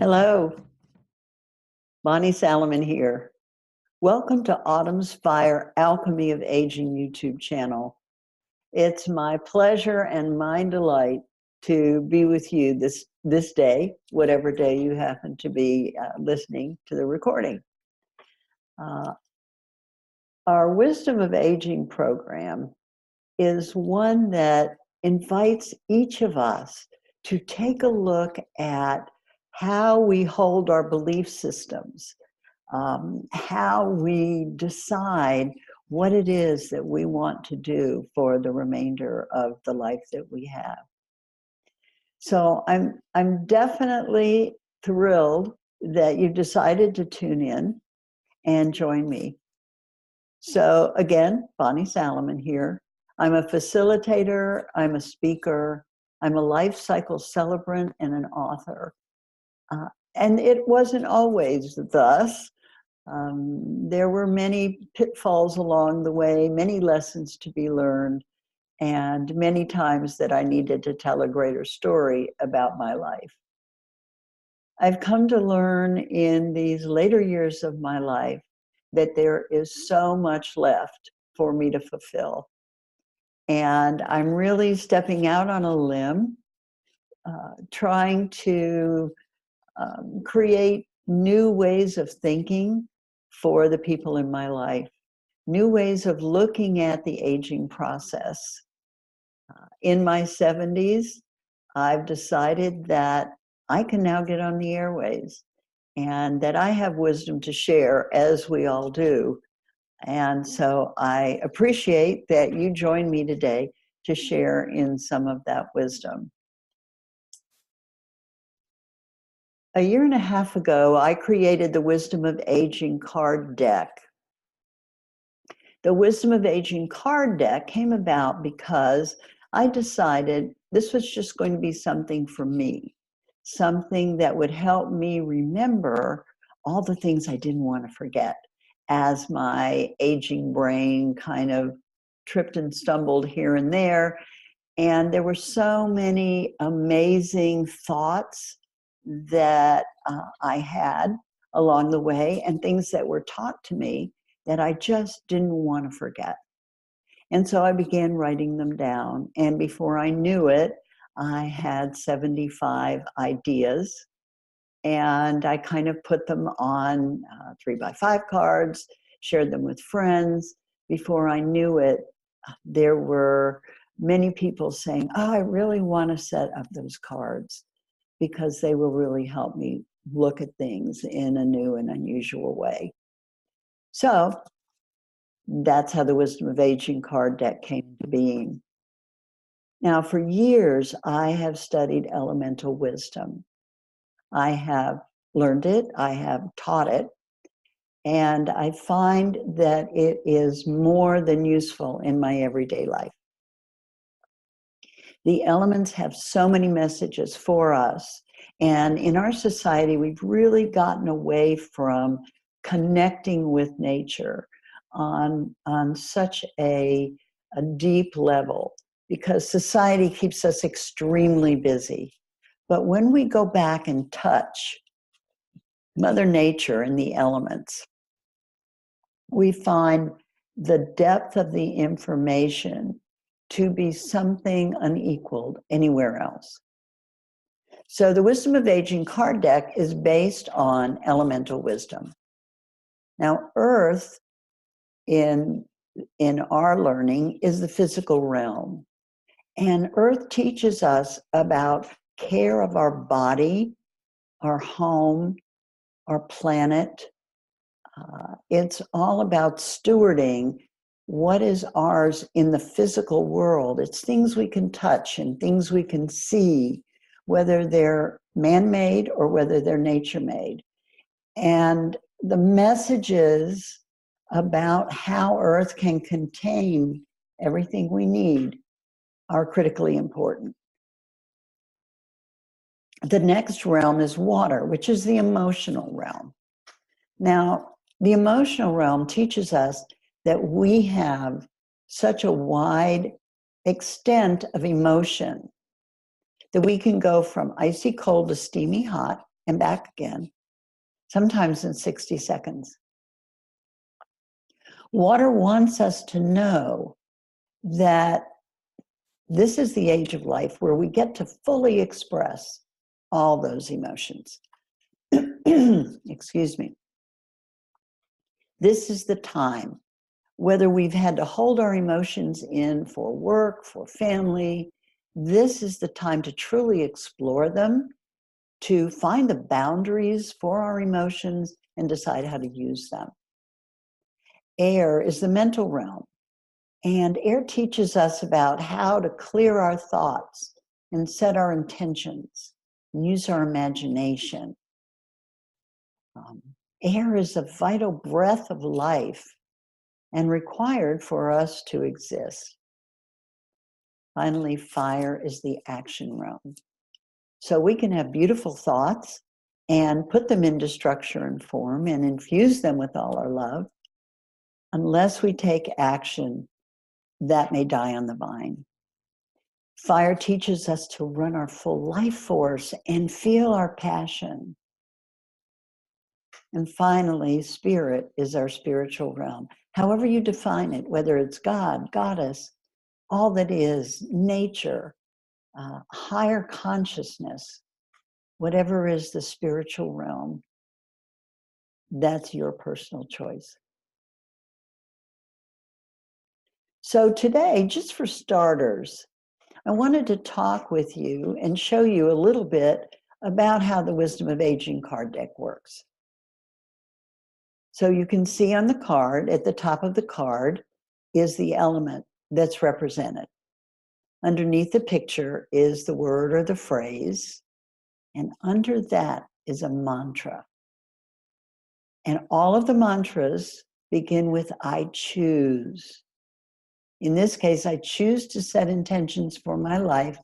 Hello, Bonnie Salamon here. Welcome to Autumn's Fire Alchemy of Aging YouTube channel. It's my pleasure and my delight to be with you this day, whatever day you happen to be listening to the recording. Our Wisdom of Aging program is one that invites each of us to take a look at how we hold our belief systems, how we decide what it is that we want to do for the remainder of the life that we have. So I'm definitely thrilled that you decided to tune in and join me. So again, Bonnie Salamon here. I'm a facilitator, I'm a speaker, I'm a life cycle celebrant and an author. And it wasn't always thus. There were many pitfalls along the way, many lessons to be learned, and many times that I needed to tell a greater story about my life. I've come to learn in these later years of my life that there is so much left for me to fulfill. And I'm really stepping out on a limb, trying to create new ways of thinking for the people in my life, new ways of looking at the aging process. In my 70s, I've decided that I can now get on the airways and that I have wisdom to share, as we all do. And so I appreciate that you joined me today to share in some of that wisdom. A year and a half ago, I created the Wisdom of Aging card deck. The Wisdom of Aging card deck came about because I decided this was just going to be something for me, something that would help me remember all the things I didn't want to forget as my aging brain kind of tripped and stumbled here and there. And there were so many amazing thoughts that I had along the way and things that were taught to me that I just didn't want to forget. And so I began writing them down. And before I knew it, I had 75 ideas. And I kind of put them on 3x5 cards, shared them with friends. Before I knew it, there were many people saying, "Oh, I really want to set up those cards because they will really help me look at things in a new and unusual way." So that's how the Wisdom of Aging card deck came into being. Now, for years, I have studied elemental wisdom. I have learned it, I have taught it, and I find that it is more than useful in my everyday life. The elements have so many messages for us, and in our society, we've really gotten away from connecting with nature on such a deep level because society keeps us extremely busy. But when we go back and touch Mother Nature and the elements, we find the depth of the information to be something unequaled anywhere else. So the Wisdom of Aging card deck is based on elemental wisdom. Now, Earth in our learning is the physical realm. And Earth teaches us about care of our body, our home, our planet. It's all about stewarding what is ours in the physical world. It's things we can touch and things we can see, whether they're man-made or whether they're nature-made. And the messages about how Earth can contain everything we need are critically important. The next realm is water, which is the emotional realm. Now, the emotional realm teaches us that we have such a wide extent of emotion that we can go from icy cold to steamy hot, and back again, sometimes in 60 seconds. Water wants us to know that this is the age of life where we get to fully express all those emotions. Excuse me. This is the time, whether we've had to hold our emotions in for work, for family, this is the time to truly explore them, to find the boundaries for our emotions and decide how to use them. Air is the mental realm, and air teaches us about how to clear our thoughts and set our intentions, and use our imagination. Air is a vital breath of life and required for us to exist. Finally, fire is the action realm. So we can have beautiful thoughts and put them into structure and form and infuse them with all our love. Unless we take action, that may die on the vine. Fire teaches us to run our full life force and feel our passion. And finally, spirit is our spiritual realm. However you define it, whether it's God, goddess, all that is, nature, higher consciousness, whatever is the spiritual realm, that's your personal choice. So today, just for starters, I wanted to talk with you and show you a little bit about how the Wisdom of Aging card deck works. So you can see on the card, at the top of the card, is the element that's represented. Underneath the picture is the word or the phrase, and under that is a mantra. And all of the mantras begin with I choose. In this case, I choose to set intentions for my life,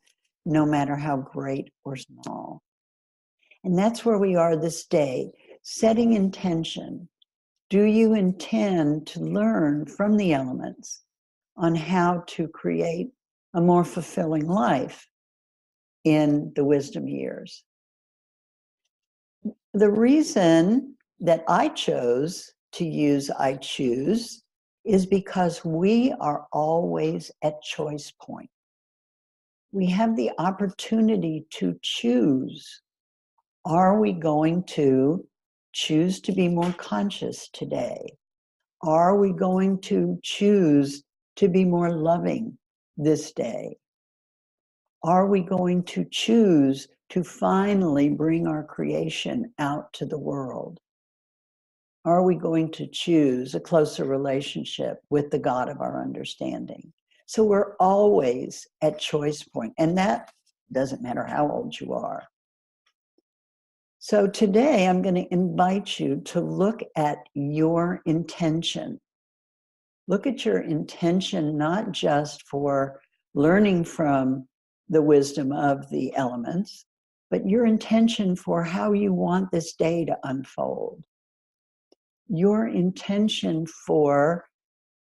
no matter how great or small. And that's where we are this day, setting intention. Do you intend to learn from the elements on how to create a more fulfilling life in the wisdom years? The reason that I chose to use I choose is because we are always at choice point. We have the opportunity to choose. Are we going to choose to be more conscious today? Are we going to choose to be more loving this day? Are we going to choose to finally bring our creation out to the world? Are we going to choose a closer relationship with the God of our understanding? So we're always at choice point, and that doesn't matter how old you are. So today I'm going to invite you to look at your intention. Look at your intention, not just for learning from the wisdom of the elements, but your intention for how you want this day to unfold. Your intention for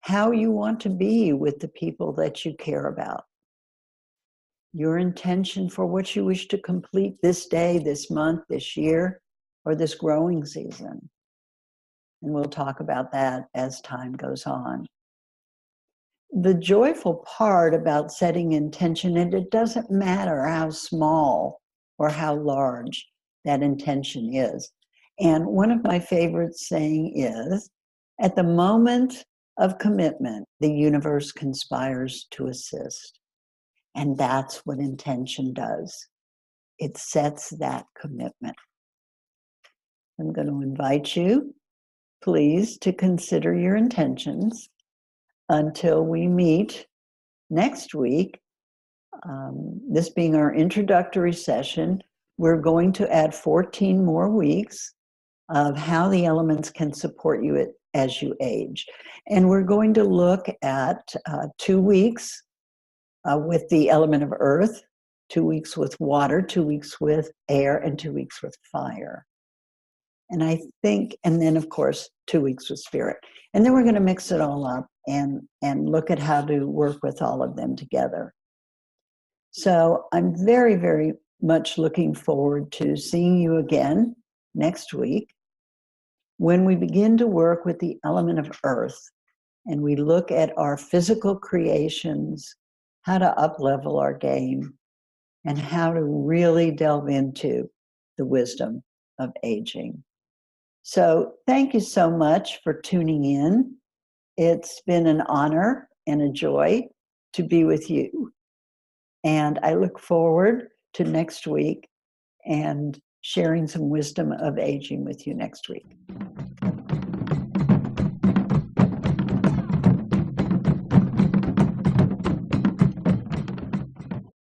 how you want to be with the people that you care about. Your intention for what you wish to complete this day, this month, this year, or this growing season. And we'll talk about that as time goes on. The joyful part about setting intention, and it doesn't matter how small or how large that intention is. And one of my favorite saying is, at the moment of commitment, the universe conspires to assist. And that's what intention does. It sets that commitment. I'm going to invite you, please, to consider your intentions until we meet next week. This being our introductory session, we're going to add 14 more weeks of how the elements can support you as you age. And we're going to look at 2 weeks with the element of earth, 2 weeks with water, 2 weeks with air, and 2 weeks with fire. And I think, and then of course, 2 weeks with spirit. And then we're going to mix it all up and look at how to work with all of them together. So I'm very, very much looking forward to seeing you again next week when we begin to work with the element of earth and we look at our physical creations, how to up-level our game, and how to really delve into the wisdom of aging. So thank you so much for tuning in. It's been an honor and a joy to be with you. And I look forward to next week and sharing some wisdom of aging with you next week.